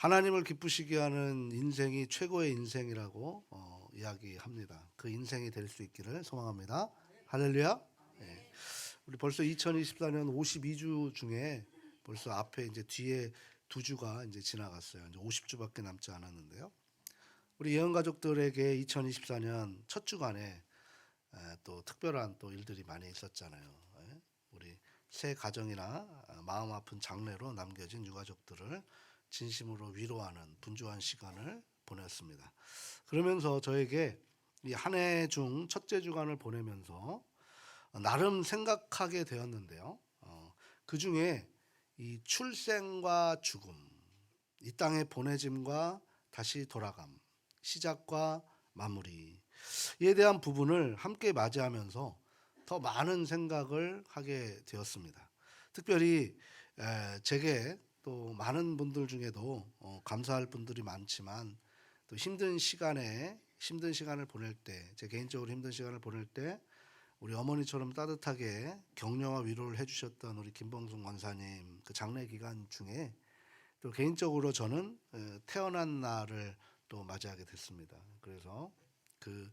하나님을 기쁘시게 하는 인생이 최고의 인생이라고 이야기합니다. 그 인생이 될 수 있기를 소망합니다. 할렐루야. 네. 우리 벌써 2024년 52주 중에 벌써 앞에 이제 뒤에 두 주가 이제 지나갔어요. 이제 50주밖에 남지 않았는데요. 우리 예언 가족들에게 2024년 첫 주간에 또 특별한 또 일들이 많이 있었잖아요. 우리 새 가정이나 마음 아픈 장례로 남겨진 유가족들을 진심으로 위로하는 분주한 시간을 보냈습니다. 그러면서 저에게 이 한 해 중 첫째 주간을 보내면서 나름 생각하게 되었는데요. 그 중에 이 출생과 죽음, 이 땅의 보내짐과 다시 돌아감, 시작과 마무리, 이에 대한 부분을 함께 맞이하면서 더 많은 생각을 하게 되었습니다. 특별히 제게 또 많은 분들 중에도 감사할 분들이 많지만 또 힘든 시간을 보낼 때, 제 개인적으로 힘든 시간을 보낼 때 우리 어머니처럼 따뜻하게 격려와 위로를 해주셨던 우리 김봉순 권사님 그 장례 기간 중에 또 개인적으로 저는 태어난 날을 또 맞이하게 됐습니다. 그래서 그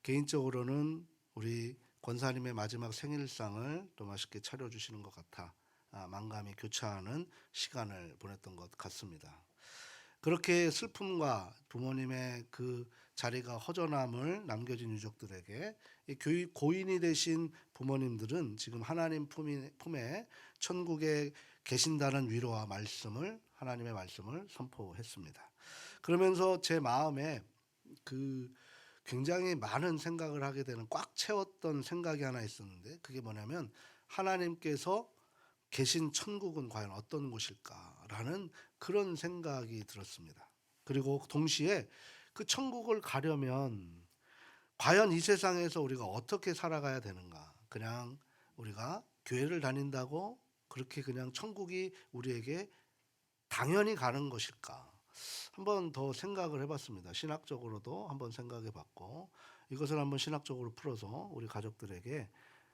개인적으로는 우리 권사님의 마지막 생일상을 또 맛있게 차려주시는 것 같아 만감이 교차하는 시간을 보냈던 것 같습니다. 그렇게 슬픔과 부모님의 그 자리가 허전함을 남겨진 유족들에게 이 고인이 되신 부모님들은 지금 하나님 품에 천국에 계신다는 위로와 말씀을 하나님의 말씀을 선포했습니다. 그러면서 제 마음에 그 굉장히 많은 생각을 하게 되는 꽉 채웠던 생각이 하나 있었는데 그게 뭐냐면 하나님께서 계신 천국은 과연 어떤 곳일까라는 그런 생각이 들었습니다. 그리고 동시에 그 천국을 가려면 과연 이 세상에서 우리가 어떻게 살아가야 되는가? 그냥 우리가 교회를 다닌다고 그렇게 그냥 천국이 우리에게 당연히 가는 것일까? 한번 더 생각을 해봤습니다. 신학적으로도 한번 생각해봤고 이것을 한번 신학적으로 풀어서 우리 가족들에게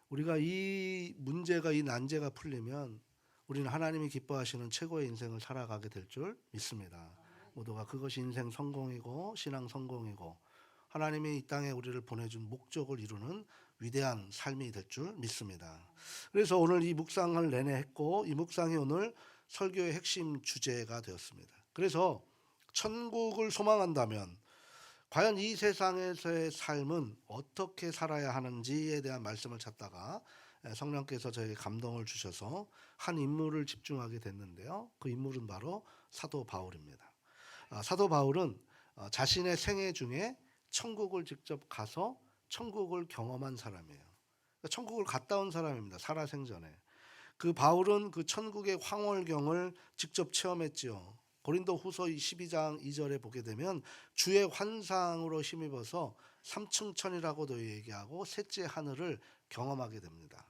우리가 이 문제가 이 난제가 풀리면 우리는 하나님이 기뻐하시는 최고의 인생을 살아가게 될 줄 믿습니다. 모두가 그것이 인생 성공이고 신앙 성공이고 하나님이 이 땅에 우리를 보내준 목적을 이루는 위대한 삶이 될 줄 믿습니다. 그래서 오늘 이 묵상을 내내 했고 이 묵상이 오늘 설교의 핵심 주제가 되었습니다. 그래서 천국을 소망한다면 과연 이 세상에서의 삶은 어떻게 살아야 하는지에 대한 말씀을 찾다가 성령께서 저에게 감동을 주셔서 한 인물을 집중하게 됐는데요. 그 인물은 바로 사도 바울입니다. 사도 바울은 자신의 생애 중에 천국을 직접 가서 천국을 경험한 사람이에요. 그러니까 천국을 갔다 온 사람입니다. 살아생전에. 그 바울은 그 천국의 황홀경을 직접 체험했지요. 고린도 후서 12장 2절에 보게 되면 주의 환상으로 힘입어서 삼층천이라고도 얘기하고 셋째 하늘을 경험하게 됩니다.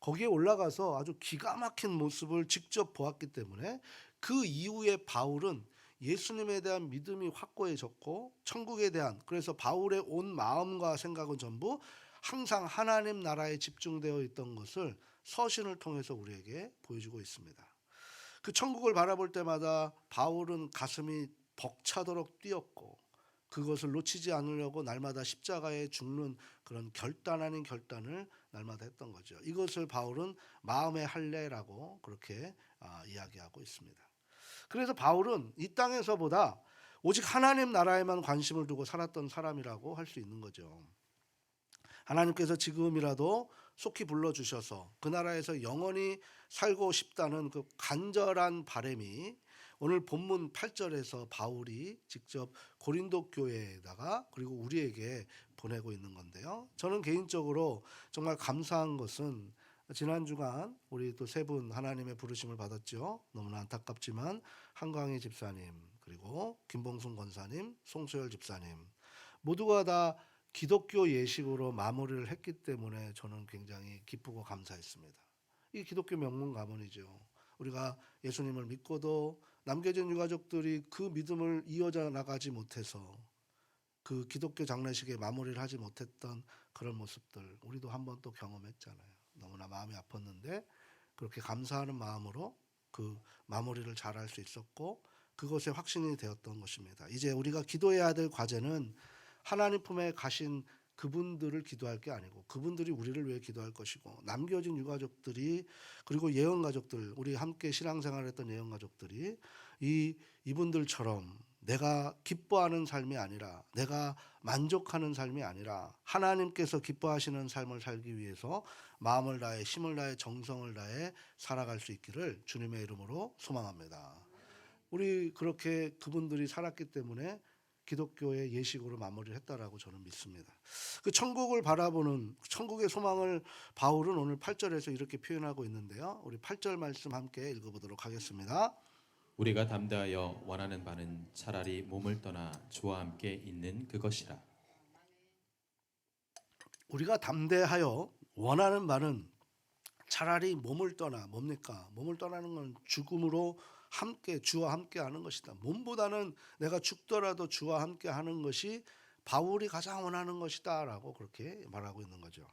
거기에 올라가서 아주 기가 막힌 모습을 직접 보았기 때문에 그 이후에 바울은 예수님에 대한 믿음이 확고해졌고 천국에 대한 그래서 바울의 온 마음과 생각은 전부 항상 하나님 나라에 집중되어 있던 것을 서신을 통해서 우리에게 보여주고 있습니다. 그 천국을 바라볼 때마다 바울은 가슴이 벅차도록 뛰었고 그것을 놓치지 않으려고 날마다 십자가에 죽는 그런 결단 아닌 결단을 날마다 했던 거죠. 이것을 바울은 마음의 할례라고 그렇게 이야기하고 있습니다. 그래서 바울은 이 땅에서보다 오직 하나님 나라에만 관심을 두고 살았던 사람이라고 할 수 있는 거죠. 하나님께서 지금이라도 속히 불러주셔서 그 나라에서 영원히 살고 싶다는 그 간절한 바람이 오늘 본문 8절에서 바울이 직접 고린도 교회에다가 그리고 우리에게 보내고 있는 건데요. 저는 개인적으로 정말 감사한 것은 지난 주간 우리 또 세 분 하나님의 부르심을 받았죠. 너무나 안타깝지만 한광희 집사님 그리고 김봉순 권사님, 송소열 집사님 모두가 다 기독교 예식으로 마무리를 했기 때문에 저는 굉장히 기쁘고 감사했습니다. 이 기독교 명문 가문이죠. 우리가 예수님을 믿고도 남겨진 유가족들이 그 믿음을 이어져 나가지 못해서 그 기독교 장례식에 마무리를 하지 못했던 그런 모습들 우리도 한번 또 경험했잖아요. 너무나 마음이 아팠는데 그렇게 감사하는 마음으로 그 마무리를 잘할 수 있었고 그것에 확신이 되었던 것입니다. 이제 우리가 기도해야 될 과제는 하나님 품에 가신 그분들을 기도할 게 아니고 그분들이 우리를 위해 기도할 것이고 남겨진 유가족들이 그리고 예언가족들 우리 함께 신앙생활했던 예언가족들이 이분들처럼 내가 기뻐하는 삶이 아니라 내가 만족하는 삶이 아니라 하나님께서 기뻐하시는 삶을 살기 위해서 마음을 다해 힘을 다해 정성을 다해 살아갈 수 있기를 주님의 이름으로 소망합니다. 우리 그렇게 그분들이 살았기 때문에 기독교의 예식으로 마무리를 했다라고 저는 믿습니다. 그 천국을 바라보는 천국의 소망을 바울은 오늘 8절에서 이렇게 표현하고 있는데요. 우리 8절 말씀 함께 읽어보도록 하겠습니다. 우리가 담대하여 원하는 바는 차라리 몸을 떠나 주와 함께 있는 그것이라. 우리가 담대하여 원하는 바는 차라리 몸을 떠나 뭡니까? 몸을 떠나는 건 죽음으로 함께 주와 함께 하는 것이다. 몸보다는 내가 죽더라도 주와 함께 하는 것이 바울이 가장 원하는 것이다라고 그렇게 말하고 있는 거죠.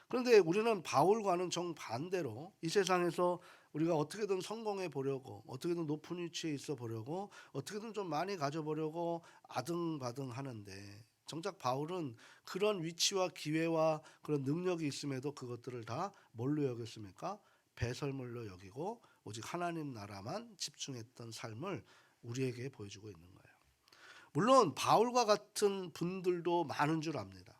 그런데 우리는 바울과는 정반대로 이 세상에서 우리가 어떻게든 성공해 보려고 어떻게든 높은 위치에 있어 보려고 어떻게든 좀 많이 가져 보려고 아등바등 하는데 정작 바울은 그런 위치와 기회와 그런 능력이 있음에도 그것들을 다 뭘로 여겼습니까? 배설물로 여기고 오직 하나님 나라만 집중했던 삶을 우리에게 보여주고 있는 거예요. 물론 바울과 같은 분들도 많은 줄 압니다.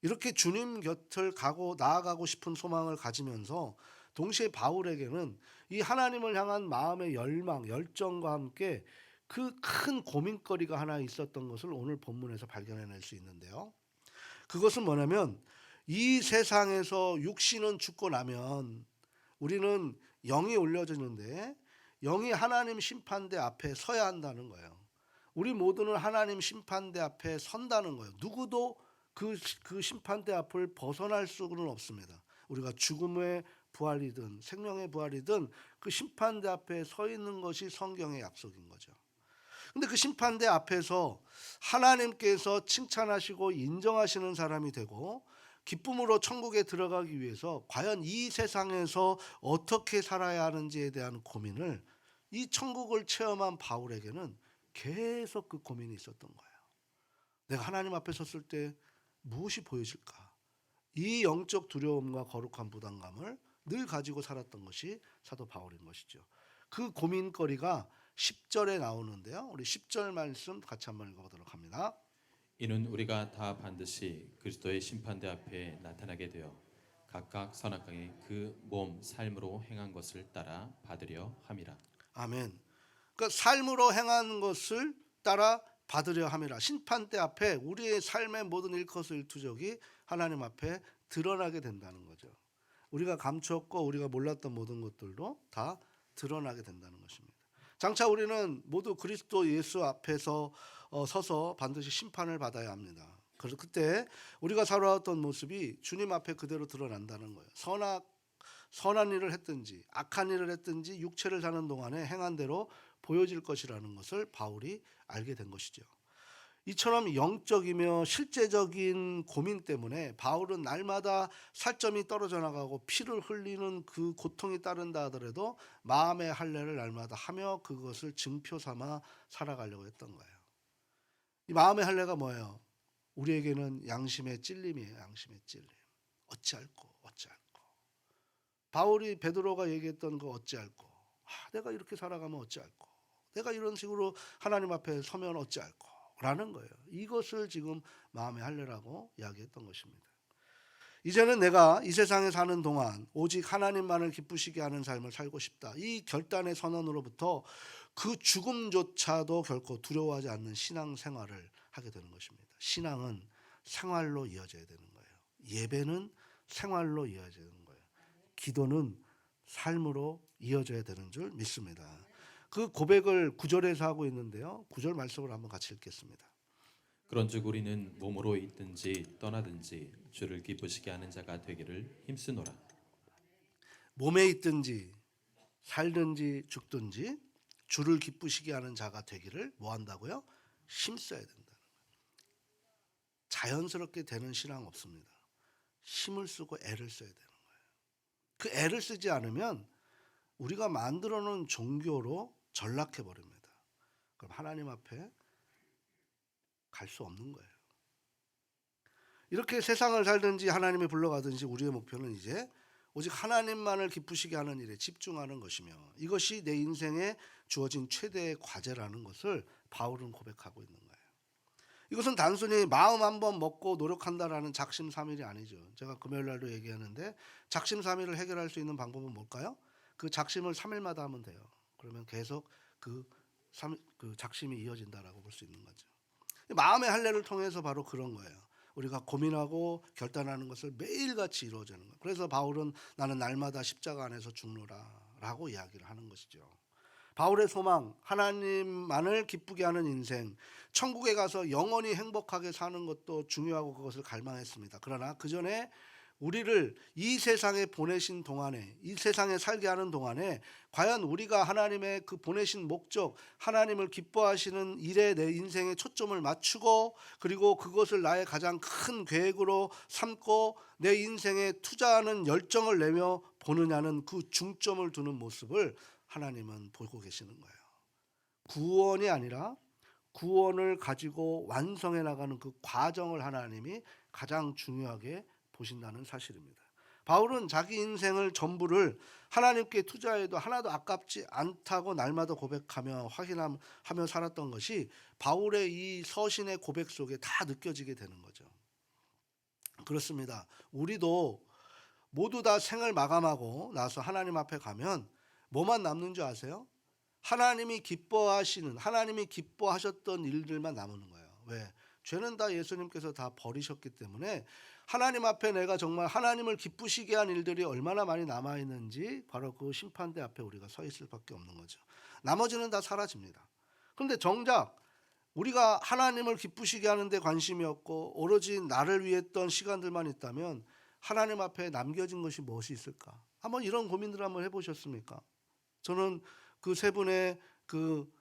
이렇게 주님 곁을 가고 나아가고 싶은 소망을 가지면서 동시에 바울에게는 이 하나님을 향한 마음의 열망, 열정과 함께 그 큰 고민거리가 하나 있었던 것을 오늘 본문에서 발견해낼 수 있는데요. 그것은 뭐냐면 이 세상에서 육신은 죽고 나면 우리는 영이 올려지는데 영이 하나님 심판대 앞에 서야 한다는 거예요. 우리 모두는 하나님 심판대 앞에 선다는 거예요. 누구도 그 심판대 앞을 벗어날 수는 없습니다. 우리가 죽음의 부활이든 생명의 부활이든 그 심판대 앞에 서 있는 것이 성경의 약속인 거죠. 근데 그 심판대 앞에서 하나님께서 칭찬하시고 인정하시는 사람이 되고 기쁨으로 천국에 들어가기 위해서 과연 이 세상에서 어떻게 살아야 하는지에 대한 고민을 이 천국을 체험한 바울에게는 계속 그 고민이 있었던 거예요. 내가 하나님 앞에 섰을 때 무엇이 보여질까? 이 영적 두려움과 거룩한 부담감을 늘 가지고 살았던 것이 사도 바울인 것이죠. 그 고민거리가 10절에 나오는데요. 우리 10절 말씀 같이 한번 읽어보도록 합니다. 이는 우리가 다 반드시 그리스도의 심판대 앞에 나타나게 되어 각각 선악강의 그 몸 삶으로 행한 것을 따라 받으려 함이라. 아멘. 그러니까 삶으로 행한 것을 따라 받으려 함이라. 심판대 앞에 우리의 삶의 모든 일거수일투족이 하나님 앞에 드러나게 된다는 거죠. 우리가 감추었고 우리가 몰랐던 모든 것들도 다 드러나게 된다는 것입니다. 장차 우리는 모두 그리스도 예수 앞에서 서서 반드시 심판을 받아야 합니다. 그래서 그때 우리가 살아왔던 모습이 주님 앞에 그대로 드러난다는 거예요. 선한 일을 했든지 악한 일을 했든지 육체를 사는 동안에 행한 대로 보여질 것이라는 것을 바울이 알게 된 것이죠. 이처럼 영적이며 실제적인 고민 때문에 바울은 날마다 살점이 떨어져 나가고 피를 흘리는 그 고통이 따른다 하더라도 마음의 할례를 날마다 하며 그것을 증표 삼아 살아가려고 했던 거예요. 이 마음의 할례가 뭐예요? 우리에게는 양심의 찔림이에요. 양심의 찔림. 어찌할꼬. 바울이 베드로가 얘기했던 그 어찌할꼬. 내가 이렇게 살아가면 어찌할꼬. 내가 이런 식으로 하나님 앞에 서면 어찌할꼬. 라는 거예요. 이것을 지금 마음의 할례라고 이야기했던 것입니다. 이제는 내가 이 세상에 사는 동안 오직 하나님만을 기쁘시게 하는 삶을 살고 싶다. 이 결단의 선언으로부터 그 죽음조차도 결코 두려워하지 않는 신앙 생활을 하게 되는 것입니다. 신앙은 생활로 이어져야 되는 거예요. 예배는 생활로 이어져야 되는 거예요. 기도는 삶으로 이어져야 되는 줄 믿습니다. 그 고백을 9절에서 하고 있는데요. 9절 말씀을 한번 같이 읽겠습니다. 그런즉 우리는 몸으로 있든지 떠나든지 주를 기쁘시게 하는 자가 되기를 힘쓰노라. 몸에 있든지 살든지 죽든지 주를 기쁘시게 하는 자가 되기를 뭐 한다고요? 힘써야 된다는 거예요. 자연스럽게 되는 신앙 없습니다. 힘을 쓰고 애를 써야 되는 거예요. 그 애를 쓰지 않으면 우리가 만들어 놓은 종교로 전락해 버립니다. 그럼 하나님 앞에 갈 수 없는 거예요. 이렇게 세상을 살든지 하나님이 불러가든지 우리의 목표는 이제 오직 하나님만을 기쁘시게 하는 일에 집중하는 것이며 이것이 내 인생에 주어진 최대의 과제라는 것을 바울은 고백하고 있는 거예요. 이것은 단순히 마음 한번 먹고 노력한다라는 작심삼일이 아니죠. 제가 금요일 날도 얘기하는데 작심삼일을 해결할 수 있는 방법은 뭘까요? 그 작심을 3일마다 하면 돼요. 그러면 계속 그 작심이 이어진다라고 볼 수 있는 거죠. 마음의 할례를 통해서 바로 그런 거예요. 우리가 고민하고 결단하는 것을 매일같이 이루어지는 거예요. 그래서 바울은 나는 날마다 십자가 안에서 죽노라라고 이야기를 하는 것이죠. 바울의 소망, 하나님만을 기쁘게 하는 인생, 천국에 가서 영원히 행복하게 사는 것도 중요하고 그것을 갈망했습니다. 그러나 그 전에 우리를 이 세상에 보내신 동안에, 이 세상에 살게 하는 동안에 과연 우리가 하나님의 그 보내신 목적, 하나님을 기뻐하시는 일에 내 인생의 초점을 맞추고 그리고 그것을 나의 가장 큰 계획으로 삼고 내 인생에 투자하는 열정을 내며 보느냐는 그 중점을 두는 모습을 하나님은 보고 계시는 거예요. 구원이 아니라 구원을 가지고 완성해 나가는 그 과정을 하나님이 가장 중요하게 보신다는 사실입니다. 바울은 자기 인생을 전부를 하나님께 투자해도 하나도 아깝지 않다고 날마다 고백하며 확인하며 살았던 것이 바울의 이 서신의 고백 속에 다 느껴지게 되는 거죠. 그렇습니다. 우리도 모두 다 생을 마감하고 나서 하나님 앞에 가면 뭐만 남는 줄 아세요? 하나님이 기뻐하셨던 일들만 남는 거예요. 왜? 죄는 다 예수님께서 다 버리셨기 때문에 하나님 앞에 내가 정말 하나님을 기쁘시게 한 일들이 얼마나 많이 남아있는지 바로 그 심판대 앞에 우리가 서 있을 밖에 없는 거죠. 나머지는 다 사라집니다. 그런데 정작 우리가 하나님을 기쁘시게 하는데 관심이 없고 오로지 나를 위했던 시간들만 있다면 하나님 앞에 남겨진 것이 무엇이 있을까? 한번 이런 고민들 한번 해보셨습니까? 저는 그 세 분의 그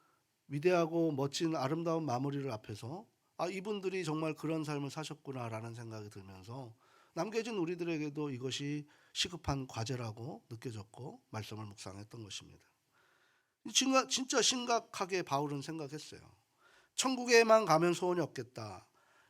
위대하고 멋진 아름다운 마무리를 앞에서 이분들이 정말 그런 삶을 사셨구나라는 생각이 들면서 남겨진 우리들에게도 이것이 시급한 과제라고 느껴졌고 말씀을 묵상했던 것입니다. 진짜 심각하게 바울은 생각했어요. 천국에만 가면 소원이 없겠다.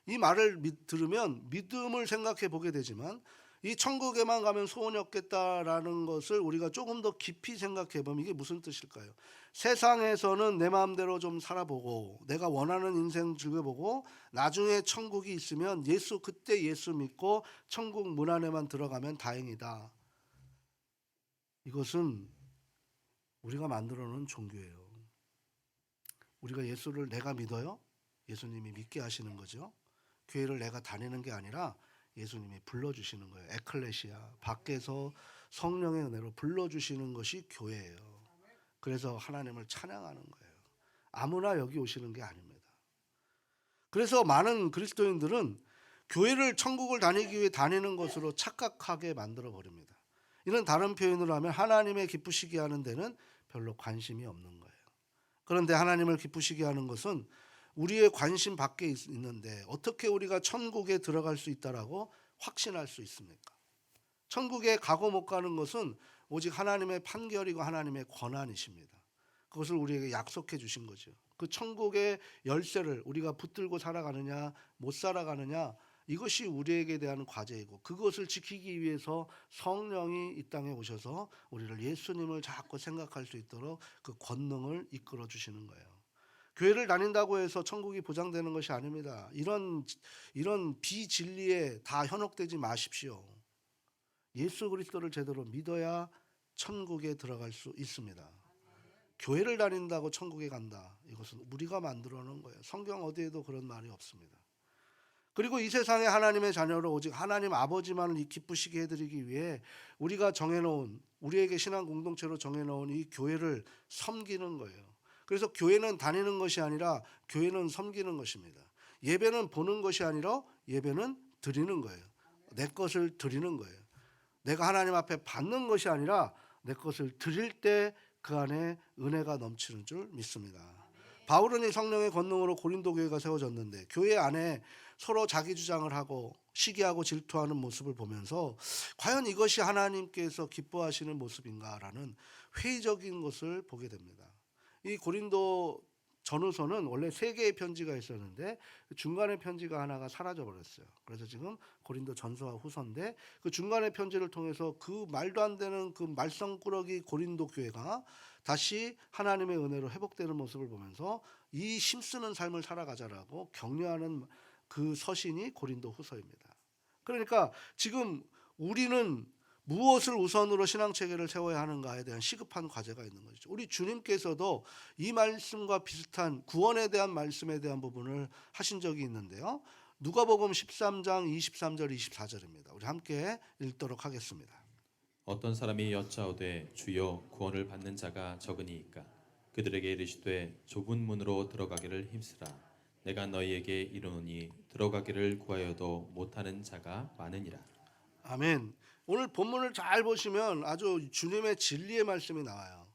이 말을 들으면 믿음을 생각해 보게 되지만 이 천국에만 가면 소원이 없겠다라는 것을 우리가 조금 더 깊이 생각해 보면 이게 무슨 뜻일까요? 세상에서는 내 마음대로 좀 살아보고 내가 원하는 인생 즐겨보고 나중에 천국이 있으면 그때 예수 믿고 천국 문 안에만 들어가면 다행이다. 이것은 우리가 만들어 놓은 종교예요. 우리가 예수를 내가 믿어요? 예수님이 믿게 하시는 거죠. 교회를 내가 다니는 게 아니라 예수님이 불러주시는 거예요. 에클레시아, 밖에서 성령의 은혜로 불러주시는 것이 교회예요. 그래서 하나님을 찬양하는 거예요. 아무나 여기 오시는 게 아닙니다. 그래서 많은 그리스도인들은 교회를 천국을 다니기 위해 다니는 것으로 착각하게 만들어 버립니다. 이는 다른 표현으로 하면 하나님의 기쁘시게 하는 데는 별로 관심이 없는 거예요. 그런데 하나님을 기쁘시게 하는 것은 우리의 관심 밖에 있는데 어떻게 우리가 천국에 들어갈 수 있다라고 확신할 수 있습니까? 천국에 가고 못 가는 것은 오직 하나님의 판결이고 하나님의 권한이십니다. 그것을 우리에게 약속해 주신 거죠. 그 천국의 열쇠를 우리가 붙들고 살아가느냐 못 살아가느냐 이것이 우리에게 대한 과제이고 그것을 지키기 위해서 성령이 이 땅에 오셔서 우리를 예수님을 자꾸 생각할 수 있도록 그 권능을 이끌어 주시는 거예요. 교회를 다닌다고 해서 천국이 보장되는 것이 아닙니다. 이런 비진리에 다 현혹되지 마십시오. 예수 그리스도를 제대로 믿어야 천국에 들어갈 수 있습니다. 교회를 다닌다고 천국에 간다. 이것은 우리가 만들어 놓은 거예요. 성경 어디에도 그런 말이 없습니다. 그리고 이 세상에 하나님의 자녀로 오직 하나님 아버지만을 기쁘시게 해드리기 위해 우리가 정해놓은 우리에게 신앙 공동체로 정해놓은 이 교회를 섬기는 거예요. 그래서 교회는 다니는 것이 아니라 교회는 섬기는 것입니다. 예배는 보는 것이 아니라 예배는 드리는 거예요. 내 것을 드리는 거예요. 내가 하나님 앞에 받는 것이 아니라 내 것을 드릴 때 그 안에 은혜가 넘치는 줄 믿습니다. 바울은 이 성령의 권능으로 고린도 교회가 세워졌는데 교회 안에 서로 자기 주장을 하고 시기하고 질투하는 모습을 보면서 과연 이것이 하나님께서 기뻐하시는 모습인가라는 회의적인 것을 보게 됩니다. 이 고린도 전후서는 원래 3개의 편지가 있었는데 중간의 편지가 하나가 사라져 버렸어요. 그래서 지금 고린도 전서와 후서인데 그 중간의 편지를 통해서 그 말도 안 되는 그 말썽꾸러기 고린도 교회가 다시 하나님의 은혜로 회복되는 모습을 보면서 이 힘쓰는 삶을 살아가자라고 격려하는 그 서신이 고린도 후서입니다. 그러니까 지금 우리는 무엇을 우선으로 신앙 체계를 세워야 하는가에 대한 시급한 과제가 있는 거죠. 우리 주님께서도 이 말씀과 비슷한 구원에 대한 말씀에 대한 부분을 하신 적이 있는데요. 누가복음 13장 23절 24절입니다. 우리 함께 읽도록 하겠습니다. 어떤 사람이 여짜오되 주여 구원을 받는 자가 적으니이까 그들에게 이르시되 좁은 문으로 들어가기를 힘쓰라 내가 너희에게 이르노니 들어가기를 구하여도 못하는 자가 많으니라. 아멘. 오늘 본문을 잘 보시면 아주 주님의 진리의 말씀이 나와요.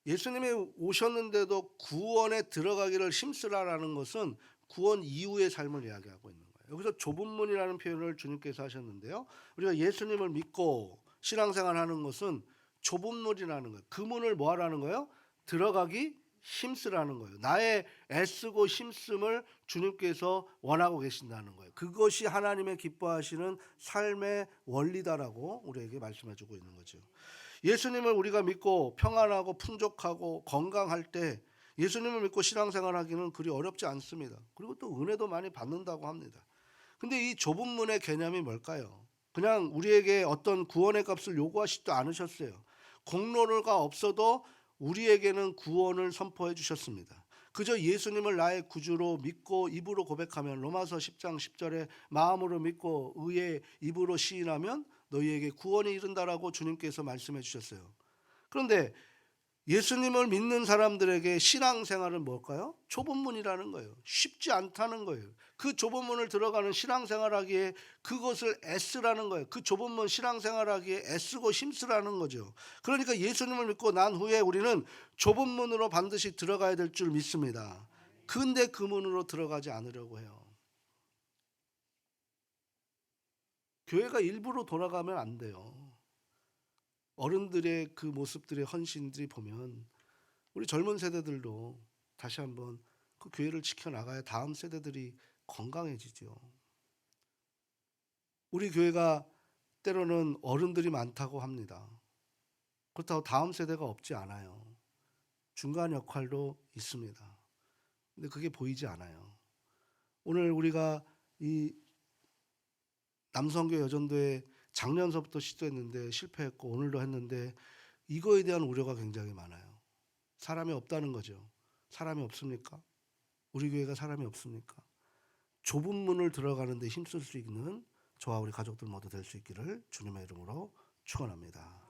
예수님이 오셨는데도 구원에 들어가기를 힘쓰라라는 것은 구원 이후의 삶을 이야기하고 있는 거예요. 여기서 좁은 문이라는 표현을 주님께서 하셨는데요. 우리가 예수님을 믿고 신앙생활하는 것은 좁은 문이라는 거예요. 그 문을 뭐 하라는 거예요? 들어가기 힘쓰라는 거예요. 나의 애쓰고 힘씀을 주님께서 원하고 계신다는 거예요. 그것이 하나님의 기뻐하시는 삶의 원리다라고 우리에게 말씀해 주고 있는 거죠. 예수님을 우리가 믿고 평안하고 풍족하고 건강할 때 예수님을 믿고 신앙생활하기는 그리 어렵지 않습니다. 그리고 또 은혜도 많이 받는다고 합니다. 근데 이 좁은 문의 개념이 뭘까요? 그냥 우리에게 어떤 구원의 값을 요구하시지도 않으셨어요. 공로가 없어도 우리에게는 구원을 선포해 주셨습니다. 그저 예수님을 나의 구주로 믿고 입으로 고백하면 로마서 10장 10절에 마음으로 믿고 의의 입으로 시인하면 너희에게 구원이 이른다라고 주님께서 말씀해 주셨어요. 그런데 예수님을 믿는 사람들에게 신앙생활은 뭘까요? 좁은 문이라는 거예요. 쉽지 않다는 거예요. 그 좁은 문을 들어가는 신앙생활하기에 그것을 애쓰라는 거예요. 그 좁은 문 신앙생활하기에 애쓰고 힘쓰라는 거죠. 그러니까 예수님을 믿고 난 후에 우리는 좁은 문으로 반드시 들어가야 될 줄 믿습니다. 근데 그 문으로 들어가지 않으려고 해요. 교회가 일부러 돌아가면 안 돼요. 어른들의 그 모습들의 헌신들이 보면 우리 젊은 세대들도 다시 한번 그 교회를 지켜나가야 다음 세대들이 건강해지죠. 우리 교회가 때로는 어른들이 많다고 합니다. 그렇다고 다음 세대가 없지 않아요. 중간 역할도 있습니다. 근데 그게 보이지 않아요. 오늘 우리가 이 남성교 여전도에 작년서부터 시도했는데 실패했고 오늘도 했는데 이거에 대한 우려가 굉장히 많아요. 사람이 없다는 거죠. 사람이 없습니까? 우리 교회가 사람이 없습니까? 좁은 문을 들어가는데 힘쓸 수 있는 저와 우리 가족들 모두 될 수 있기를 주님의 이름으로 축원합니다.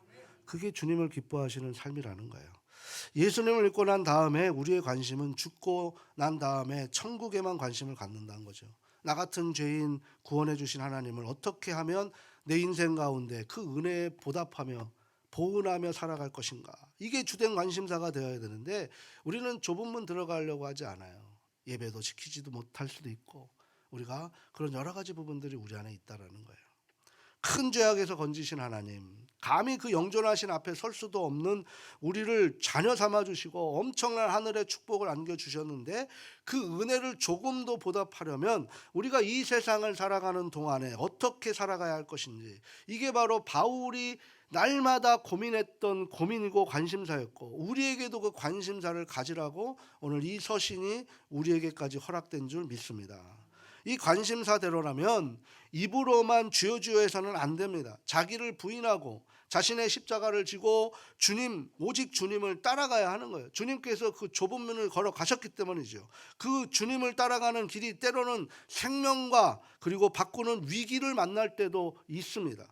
그게 주님을 기뻐하시는 삶이라는 거예요. 예수님을 믿고 난 다음에 우리의 관심은 죽고 난 다음에 천국에만 관심을 갖는다는 거죠. 나 같은 죄인 구원해 주신 하나님을 어떻게 하면 내 인생 가운데 그 은혜에 보답하며 보은하며 살아갈 것인가. 이게 주된 관심사가 되어야 되는데 우리는 좁은 문 들어가려고 하지 않아요. 예배도 지키지도 못할 수도 있고 우리가 그런 여러 가지 부분들이 우리 안에 있다라는 거예요. 큰 죄악에서 건지신 하나님, 감히 그 영존하신 앞에 설 수도 없는 우리를 자녀 삼아 주시고 엄청난 하늘의 축복을 안겨 주셨는데 그 은혜를 조금도 보답하려면 우리가 이 세상을 살아가는 동안에 어떻게 살아가야 할 것인지, 이게 바로 바울이 날마다 고민했던 고민이고 관심사였고 우리에게도 그 관심사를 가지라고 오늘 이 서신이 우리에게까지 허락된 줄 믿습니다. 이 관심사대로라면 입으로만 주여 주여 해서는 안 됩니다. 자기를 부인하고 자신의 십자가를 지고 주님, 오직 주님을 따라가야 하는 거예요. 주님께서 그 좁은 문을 걸어가셨기 때문이죠. 그 주님을 따라가는 길이 때로는 생명과 그리고 바꾸는 위기를 만날 때도 있습니다.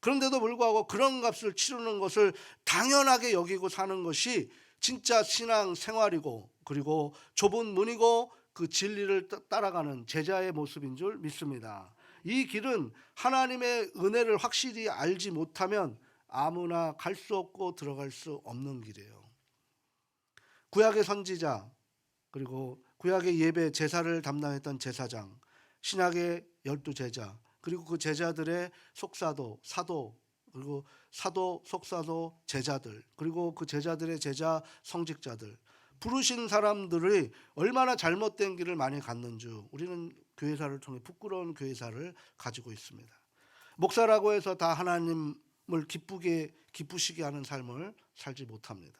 그런데도 불구하고 그런 값을 치르는 것을 당연하게 여기고 사는 것이 진짜 신앙 생활이고 그리고 좁은 문이고 그 진리를 따라가는 제자의 모습인 줄 믿습니다. 이 길은 하나님의 은혜를 확실히 알지 못하면 아무나 갈 수 없고 들어갈 수 없는 길이에요. 구약의 선지자 그리고 구약의 예배 제사를 담당했던 제사장, 신약의 12제자 그리고 그 제자들의 속사도, 사도 그리고 사도, 속사도, 제자들 그리고 그 제자들의 제자 성직자들 부르신 사람들이 얼마나 잘못된 길을 많이 갔는지 우리는 교회사를 통해 부끄러운 교회사를 가지고 있습니다. 목사라고 해서 다 하나님을 기쁘시게 하는 삶을 살지 못합니다.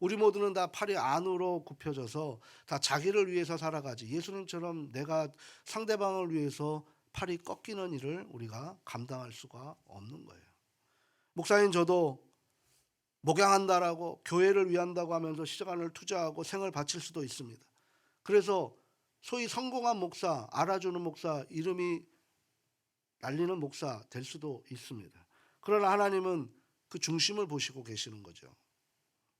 우리 모두는 다 팔이 안으로 굽혀져서 다 자기를 위해서 살아가지 예수님처럼 내가 상대방을 위해서 팔이 꺾이는 일을 우리가 감당할 수가 없는 거예요. 목사인 저도 목양한다라고 교회를 위한다고 하면서 시간을 투자하고 생을 바칠 수도 있습니다. 그래서 소위 성공한 목사, 알아주는 목사, 이름이 날리는 목사 될 수도 있습니다. 그러나 하나님은 그 중심을 보시고 계시는 거죠.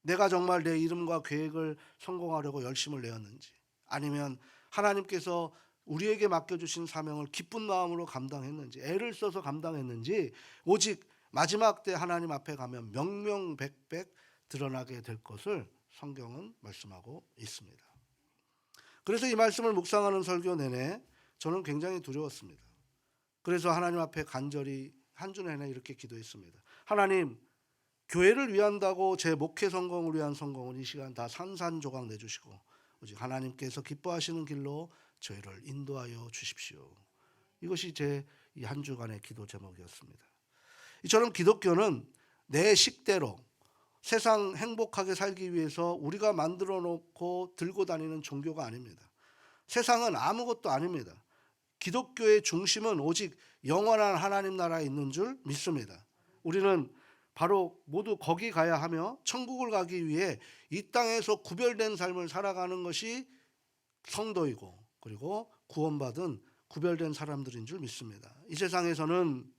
내가 정말 내 이름과 계획을 성공하려고 열심을 내었는지, 아니면 하나님께서 우리에게 맡겨주신 사명을 기쁜 마음으로 감당했는지, 애를 써서 감당했는지, 오직 마지막 때 하나님 앞에 가면 명명백백 드러나게 될 것을 성경은 말씀하고 있습니다. 그래서 이 말씀을 묵상하는 설교 내내 저는 굉장히 두려웠습니다. 그래서 하나님 앞에 간절히 한 주 내내 이렇게 기도했습니다. 하나님, 교회를 위한다고 제 목회 성공을 위한 성공은 이 시간 다 산산조각 내주시고 오직 하나님께서 기뻐하시는 길로 저희를 인도하여 주십시오. 이것이 제 이 한 주간의 기도 제목이었습니다. 이처럼 기독교는 내 식대로 세상 행복하게 살기 위해서 우리가 만들어 놓고 들고 다니는 종교가 아닙니다. 세상은 아무것도 아닙니다. 기독교의 중심은 오직 영원한 하나님 나라에 있는 줄 믿습니다. 우리는 바로 모두 거기 가야 하며 천국을 가기 위해 이 땅에서 구별된 삶을 살아가는 것이 성도이고 그리고 구원받은 구별된 사람들인 줄 믿습니다. 이 세상에서는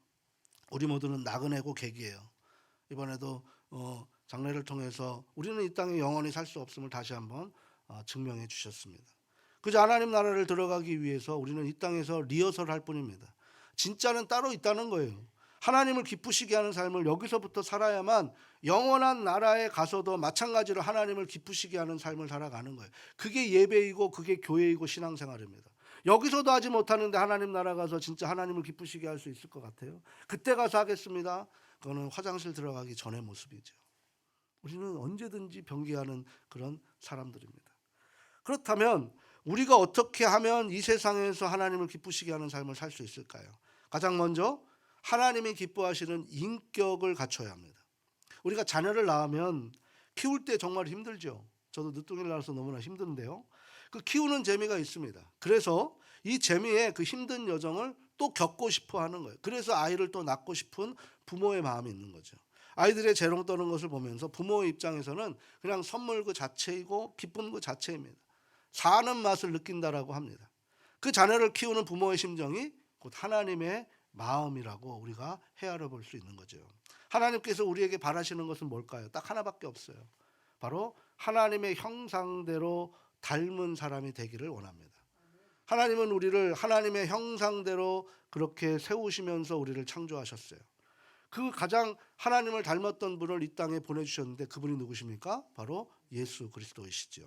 우리 모두는 나그네고 객이에요. 이번에도 장례를 통해서 우리는 이 땅에 영원히 살 수 없음을 다시 한번 증명해 주셨습니다. 그저 하나님 나라를 들어가기 위해서 우리는 이 땅에서 리허설 할 뿐입니다. 진짜는 따로 있다는 거예요. 하나님을 기쁘시게 하는 삶을 여기서부터 살아야만 영원한 나라에 가서도 마찬가지로 하나님을 기쁘시게 하는 삶을 살아가는 거예요. 그게 예배이고 그게 교회이고 신앙생활입니다. 여기서도 하지 못하는데 하나님 나라 가서 진짜 하나님을 기쁘시게 할 수 있을 것 같아요? 그때 가서 하겠습니다. 그거는 화장실 들어가기 전의 모습이죠. 우리는 언제든지 변개하는 그런 사람들입니다. 그렇다면 우리가 어떻게 하면 이 세상에서 하나님을 기쁘시게 하는 삶을 살 수 있을까요? 가장 먼저 하나님이 기뻐하시는 인격을 갖춰야 합니다. 우리가 자녀를 낳으면 키울 때 정말 힘들죠. 저도 늦둥이를 낳아서 너무나 힘든데요. 그 키우는 재미가 있습니다. 그래서 이 재미에 그 힘든 여정을 또 겪고 싶어 하는 거예요. 그래서 아이를 또 낳고 싶은 부모의 마음이 있는 거죠. 아이들의 재롱 떠는 것을 보면서 부모의 입장에서는 그냥 선물 그 자체이고 기쁨 그 자체입니다. 사는 맛을 느낀다라고 합니다. 그 자녀를 키우는 부모의 심정이 곧 하나님의 마음이라고 우리가 헤아려 볼 수 있는 거죠. 하나님께서 우리에게 바라시는 것은 뭘까요? 딱 하나밖에 없어요. 바로 하나님의 형상대로 닮은 사람이 되기를 원합니다. 하나님은 우리를 하나님의 형상대로 그렇게 세우시면서 우리를 창조하셨어요. 그 가장 하나님을 닮았던 분을 이 땅에 보내주셨는데 그분이 누구십니까? 바로 예수 그리스도이시죠.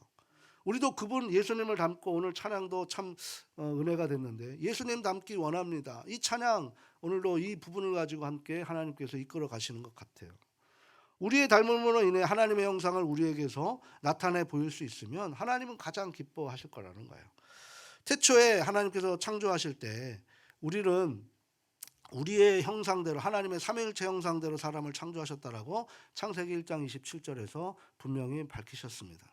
우리도 그분 예수님을 닮고 오늘 찬양도 참 은혜가 됐는데 예수님 닮기 원합니다. 이 찬양 오늘도 이 부분을 가지고 함께 하나님께서 이끌어 가시는 것 같아요. 우리의 닮음으로 인해 하나님의 형상을 우리에게서 나타내 보일 수 있으면 하나님은 가장 기뻐하실 거라는 거예요. 태초에 하나님께서 창조하실 때 우리는 우리의 형상대로 하나님의 삼위일체 형상대로 사람을 창조하셨다라고 창세기 1장 27절에서 분명히 밝히셨습니다.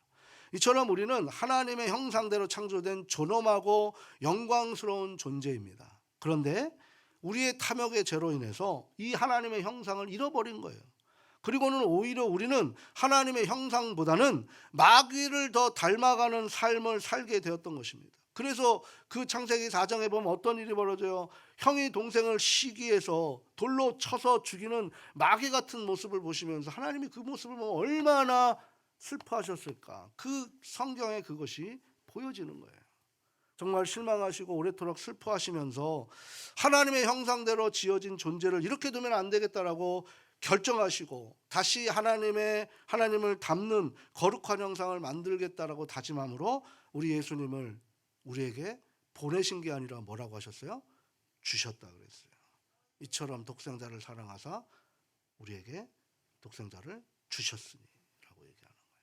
이처럼 우리는 하나님의 형상대로 창조된 존엄하고 영광스러운 존재입니다. 그런데 우리의 탐욕의 죄로 인해서 이 하나님의 형상을 잃어버린 거예요. 그리고는 오히려 우리는 하나님의 형상보다는 마귀를 더 닮아가는 삶을 살게 되었던 것입니다. 그래서 그 창세기 4장에 보면 어떤 일이 벌어져요? 형이 동생을 시기해서 돌로 쳐서 죽이는 마귀 같은 모습을 보시면서 하나님이 그 모습을 보면 얼마나 슬퍼하셨을까? 그 성경에 그것이 보여지는 거예요. 정말 실망하시고 오래도록 슬퍼하시면서 하나님의 형상대로 지어진 존재를 이렇게 두면 안 되겠다라고 결정하시고 다시 하나님을 닮는 거룩한 형상을 만들겠다라고 다짐함으로 우리 예수님을 우리에게 보내신 게 아니라 뭐라고 하셨어요? 주셨다 그랬어요. 이처럼 독생자를 사랑하사 우리에게 독생자를 주셨으니 라고 얘기하는 거예요.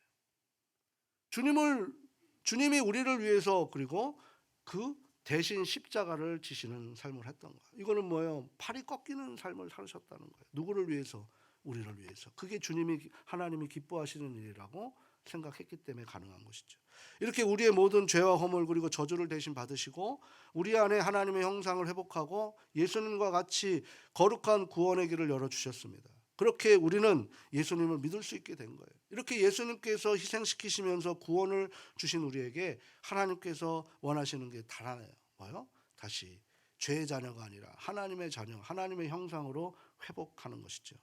주님이 우리를 위해서 그리고 그 대신 십자가를 지시는 삶을 했던 거예요. 이거는 뭐예요? 팔이 꺾이는 삶을 살으셨다는 거예요. 누구를 위해서? 우리를 위해서. 그게 하나님이 기뻐하시는 일이라고 생각했기 때문에 가능한 것이죠. 이렇게 우리의 모든 죄와 허물 그리고 저주를 대신 받으시고 우리 안에 하나님의 형상을 회복하고 예수님과 같이 거룩한 구원의 길을 열어주셨습니다. 그렇게 우리는 예수님을 믿을 수 있게 된 거예요. 이렇게 예수님께서 희생시키시면서 구원을 주신 우리에게 하나님께서 원하시는 게 하나예요. 뭐요? 다시 죄의 자녀가 아니라 하나님의 자녀, 하나님의 형상으로 회복하는 것이죠.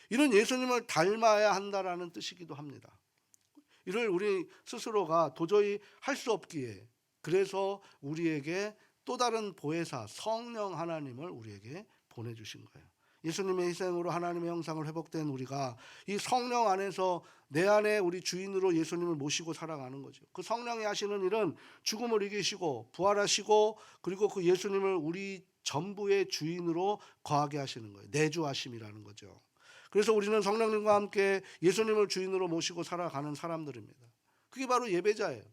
이는 예수님을 닮아야 한다라는 뜻이기도 합니다. 이를 우리 스스로가 도저히 할 수 없기에 그래서 우리에게 또 다른 보혜사 성령 하나님을 우리에게 보내주신 거예요. 예수님의 희생으로 하나님의 형상을 회복된 우리가 이 성령 안에서 내 안에 우리 주인으로 예수님을 모시고 살아가는 거죠. 그 성령이 하시는 일은 죽음을 이기시고 부활하시고 그리고 그 예수님을 우리 전부의 주인으로 거하게 하시는 거예요. 내주하심이라는 거죠. 그래서 우리는 성령님과 함께 예수님을 주인으로 모시고 살아가는 사람들입니다. 그게 바로 예배자예요.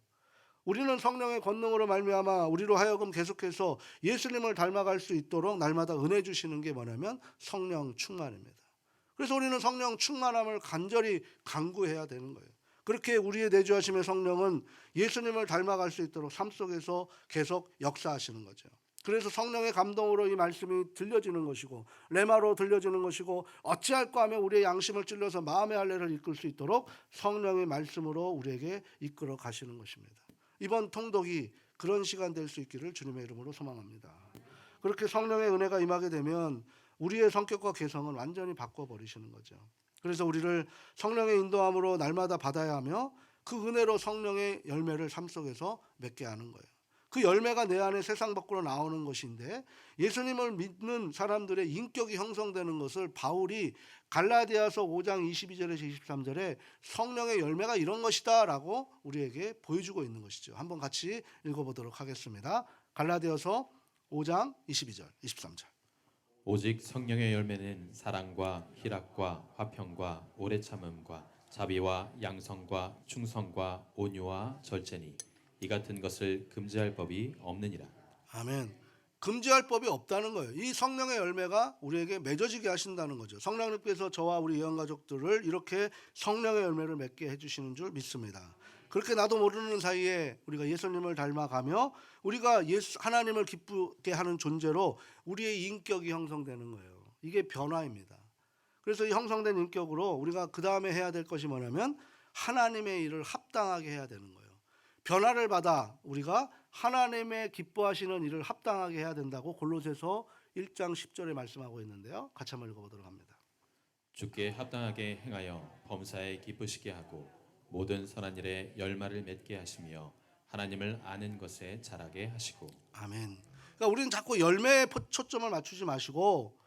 우리는 성령의 권능으로 말미암아 우리로 하여금 계속해서 예수님을 닮아갈 수 있도록 날마다 은혜 주시는 게 뭐냐면 성령 충만입니다. 그래서 우리는 성령 충만함을 간절히 간구해야 되는 거예요. 그렇게 우리의 내주하심의 성령은 예수님을 닮아갈 수 있도록 삶 속에서 계속 역사하시는 거죠. 그래서 성령의 감동으로 이 말씀이 들려지는 것이고 레마로 들려지는 것이고 어찌할까 하면 우리의 양심을 찔러서 마음의 할례를 이끌 수 있도록 성령의 말씀으로 우리에게 이끌어 가시는 것입니다. 이번 통독이 그런 시간 될 수 있기를 주님의 이름으로 소망합니다. 그렇게 성령의 은혜가 임하게 되면 우리의 성격과 개성은 완전히 바꿔버리시는 거죠. 그래서 우리를 성령의 인도함으로 날마다 받아야 하며 그 은혜로 성령의 열매를 삶 속에서 맺게 하는 거예요. 그 열매가 내 안에 세상 밖으로 나오는 것인데 예수님을 믿는 사람들의 인격이 형성되는 것을 바울이 갈라디아서 5장 22절에서 23절에 성령의 열매가 이런 것이다 라고 우리에게 보여주고 있는 것이죠. 한번 같이 읽어보도록 하겠습니다. 갈라디아서 5장 22절 23절. 오직 성령의 열매는 사랑과 희락과 화평과 오래 참음과 자비와 양성과 충성과 온유와 절제니 이 같은 것을 금지할 법이 없느니라. 아멘. 금지할 법이 없다는 거예요. 이 성령의 열매가 우리에게 맺어지게 하신다는 거죠. 성령님께서 저와 우리 예언가족들을 이렇게 성령의 열매를 맺게 해주시는 줄 믿습니다. 그렇게 나도 모르는 사이에 우리가 예수님을 닮아가며 우리가 하나님을 기쁘게 하는 존재로 우리의 인격이 형성되는 거예요. 이게 변화입니다. 그래서 이 형성된 인격으로 우리가 그 다음에 해야 될 것이 뭐냐면 하나님의 일을 합당하게 해야 되는 거예요. 변화를 받아 우리가 하나님의 기뻐하시는 일을 합당하게 해야 된다고 골로새서 1장 10절에 말씀하고 있는데요. 같이 한번 읽어보도록 합니다. 주께 합당하게 행하여 범사에 기쁘시게 하고 모든 선한 일에 열매를 맺게 하시며 하나님을 아는 것에 자라게 하시고. 아멘. 그러니까 우리는 자꾸 열매에 초점을 맞추지 마시고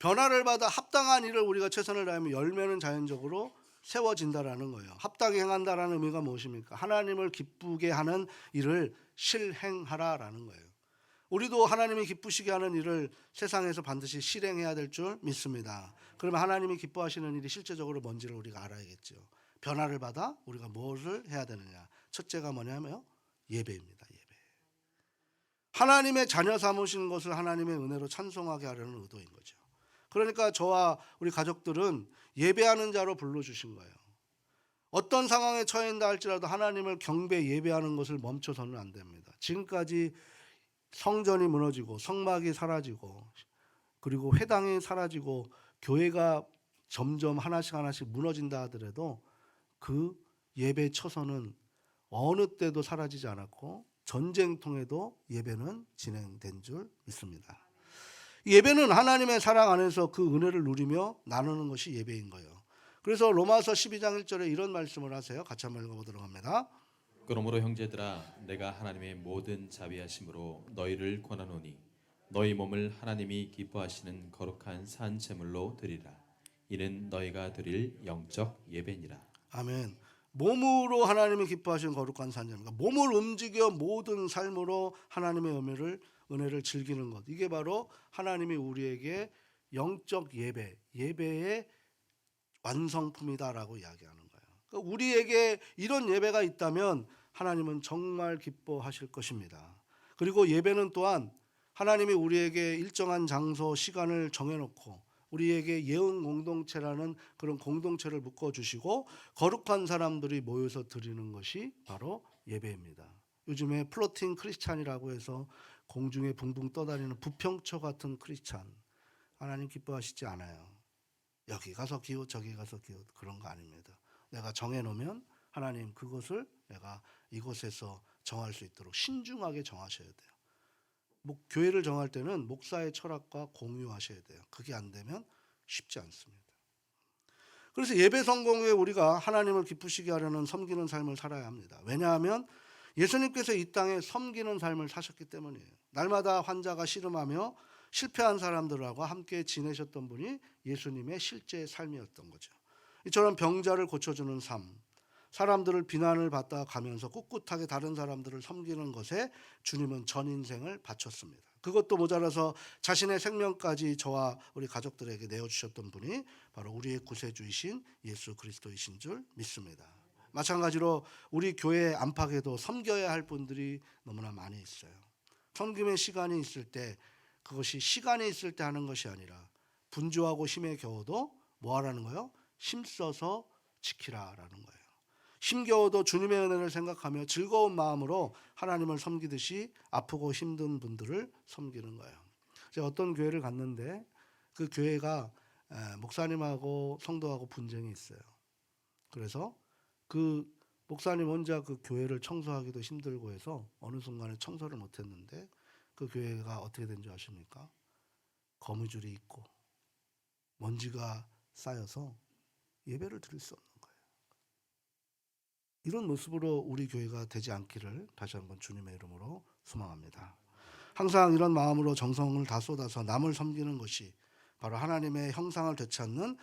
변화를 받아 합당한 일을 우리가 최선을 다하면 열매는 자연적으로 세워진다라는 거예요. 합당히 행한다라는 의미가 무엇입니까? 하나님을 기쁘게 하는 일을 실행하라라는 거예요. 우리도 하나님이 기쁘시게 하는 일을 세상에서 반드시 실행해야 될 줄 믿습니다. 그러면 하나님이 기뻐하시는 일이 실제적으로 뭔지를 우리가 알아야겠죠. 변화를 받아 우리가 무엇을 해야 되느냐? 첫째가 뭐냐면 예배입니다. 예배. 하나님의 자녀 삼으신 것을 하나님의 은혜로 찬송하게 하려는 의도인 거죠. 그러니까 저와 우리 가족들은 예배하는 자로 불러주신 거예요. 어떤 상황에 처해 있다 할지라도 하나님을 경배 예배하는 것을 멈춰서는 안 됩니다. 지금까지 성전이 무너지고 성막이 사라지고 그리고 회당이 사라지고 교회가 점점 하나씩 무너진다 하더라도 그 예배 처소는 어느 때도 사라지지 않았고 전쟁통에도 예배는 진행된 줄 믿습니다. 예배는 하나님의 사랑 안에서 그 은혜를 누리며 나누는 것이 예배인 거예요. 그래서 로마서 12장 1절에 이런 말씀을 하세요. 같이 한번 읽어보도록 합니다. 그러므로 형제들아 내가 하나님의 모든 자비하심으로 너희를 권하노니 너희 몸을 하나님이 기뻐하시는 거룩한 산 제물로 드리라. 이는 너희가 드릴 영적 예배니라. 아멘. 몸으로 하나님이 기뻐하시는 거룩한 산 제물. 몸을 움직여 모든 삶으로 하나님의 은혜를 즐기는 것. 이게 바로 하나님이 우리에게 영적 예배의 완성품이다라고 이야기하는 거예요. 그러니까 우리에게 이런 예배가 있다면 하나님은 정말 기뻐하실 것입니다. 그리고 예배는 또한 하나님이 우리에게 일정한 장소, 시간을 정해놓고 우리에게 예언 공동체라는 그런 공동체를 묶어주시고 거룩한 사람들이 모여서 드리는 것이 바로 예배입니다. 요즘에 플로팅 크리스찬이라고 해서 공중에 붕붕 떠다니는 부평초 같은 크리스찬, 하나님 기뻐하시지 않아요. 여기 가서 기웃 저기 가서 기웃 그런 거 아닙니다. 내가 정해놓으면 하나님 그것을 내가 이곳에서 정할 수 있도록 신중하게 정하셔야 돼요. 교회를 정할 때는 목사의 철학과 공유하셔야 돼요. 그게 안 되면 쉽지 않습니다. 그래서 예배 성공 후에 우리가 하나님을 기쁘시게 하려는 섬기는 삶을 살아야 합니다. 왜냐하면 예수님께서 이 땅에 섬기는 삶을 사셨기 때문이에요. 날마다 환자가 씨름하며 실패한 사람들하고 함께 지내셨던 분이 예수님의 실제 삶이었던 거죠. 이처럼 병자를 고쳐주는 삶, 사람들을 비난을 받다 가면서 꿋꿋하게 다른 사람들을 섬기는 것에 주님은 전 인생을 바쳤습니다. 그것도 모자라서 자신의 생명까지 저와 우리 가족들에게 내어주셨던 분이 바로 우리의 구세주이신 예수 그리스도이신 줄 믿습니다. 마찬가지로 우리 교회 안팎에도 섬겨야 할 분들이 너무나 많이 있어요. 섬김의 시간이 있을 때 그것이 시간이 있을 때 하는 것이 아니라 분주하고 힘에 겨워도 뭐 하라는 거예요? 힘써서 지키라라는 거예요. 힘겨워도 주님의 은혜를 생각하며 즐거운 마음으로 하나님을 섬기듯이 아프고 힘든 분들을 섬기는 거예요. 제가 어떤 교회를 갔는데 그 교회가 목사님하고 성도하고 분쟁이 있어요. 그래서 그 목사님 혼자 그 교회를 청소하기도 힘들고 해서 어느 순간에 청소를 못했는데 그 교회가 어떻게 된 줄 아십니까? 거미줄이 있고 먼지가 쌓여서 예배를 드릴 수 없는 거예요. 이런 모습으로 우리 교회가 되지 않기를 다시 한번 주님의 이름으로 소망합니다. 항상 이런 마음으로 정성을 다 쏟아서 남을 섬기는 것이 바로 하나님의 형상을 되찾는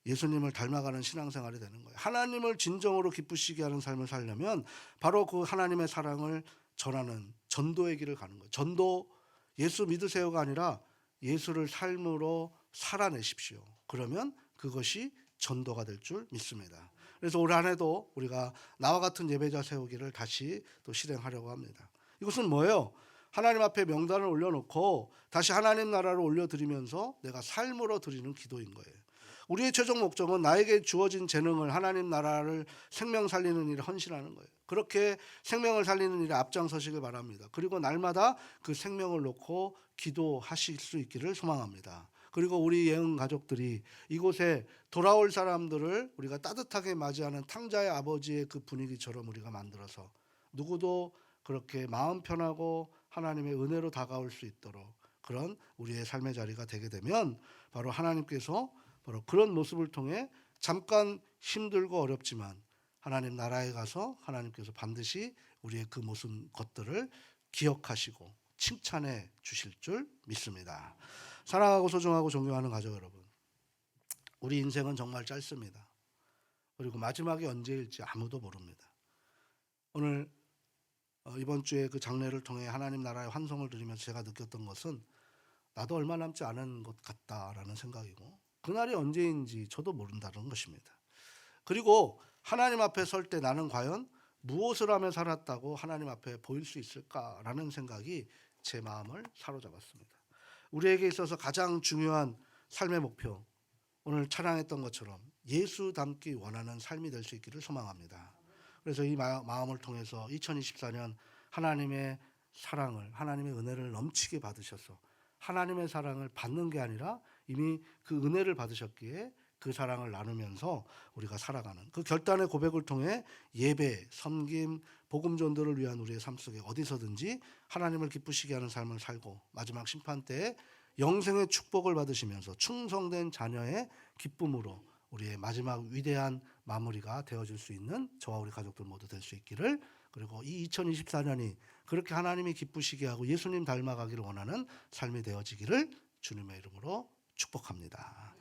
예수님을 닮아가는 신앙생활이 되는 거예요. 하나님을 진정으로 기쁘시게 하는 삶을 살려면 바로 그 하나님의 사랑을 전하는 전도의 길을 가는 거예요. 전도, 예수 믿으세요가 아니라 예수를 삶으로 살아내십시오. 그러면 그것이 전도가 될 줄 믿습니다. 그래서 올 한 해도 우리가 나와 같은 예배자 세우기를 다시 또 실행하려고 합니다. 이것은 뭐예요? 하나님 앞에 명단을 올려놓고 다시 하나님 나라를 올려드리면서 내가 삶으로 드리는 기도인 거예요. 우리의 최종 목적은 나에게 주어진 재능을 하나님 나라를 생명 살리는 일에 헌신하는 거예요. 그렇게 생명을 살리는 일에 앞장서시길 바랍니다. 그리고 날마다 그 생명을 놓고 기도하실 수 있기를 소망합니다. 그리고 우리 예언 가족들이 이곳에 돌아올 사람들을 우리가 따뜻하게 맞이하는 탕자의 아버지의 그 분위기처럼 우리가 만들어서 누구도 그렇게 마음 편하고 하나님의 은혜로 다가올 수 있도록 그런 우리의 삶의 자리가 되게 되면 바로 하나님께서 바로 그런 모습을 통해 잠깐 힘들고 어렵지만 하나님 나라에 가서 하나님께서 반드시 우리의 그 모든 것들을 기억하시고 칭찬해 주실 줄 믿습니다. 사랑하고 소중하고 존경하는 가족 여러분, 우리 인생은 정말 짧습니다. 그리고 마지막이 언제일지 아무도 모릅니다. 오늘 이번 주에 그 장례를 통해 하나님 나라의 환송을 드리면서 제가 느꼈던 것은 나도 얼마 남지 않은 것 같다라는 생각이고 그날이 언제인지 저도 모른다는 것입니다. 그리고 하나님 앞에 설 때 나는 과연 무엇을 하며 살았다고 하나님 앞에 보일 수 있을까라는 생각이 제 마음을 사로잡았습니다. 우리에게 있어서 가장 중요한 삶의 목표, 오늘 찬양했던 것처럼 예수 닮기 원하는 삶이 될 수 있기를 소망합니다. 그래서 이 마음을 통해서 2024년 하나님의 사랑을, 하나님의 은혜를 넘치게 받으셔서 하나님의 사랑을 받는 게 아니라 이미 그 은혜를 받으셨기에 그 사랑을 나누면서 우리가 살아가는 그 결단의 고백을 통해 예배, 섬김, 복음 전도를 위한 우리의 삶 속에 어디서든지 하나님을 기쁘시게 하는 삶을 살고 마지막 심판 때에 영생의 축복을 받으시면서 충성된 자녀의 기쁨으로 우리의 마지막 위대한 마무리가 되어질 수 있는 저와 우리 가족들 모두 될 수 있기를, 그리고 이 2024년이 그렇게 하나님이 기쁘시게 하고 예수님 닮아가기를 원하는 삶이 되어지기를 주님의 이름으로 축복합니다.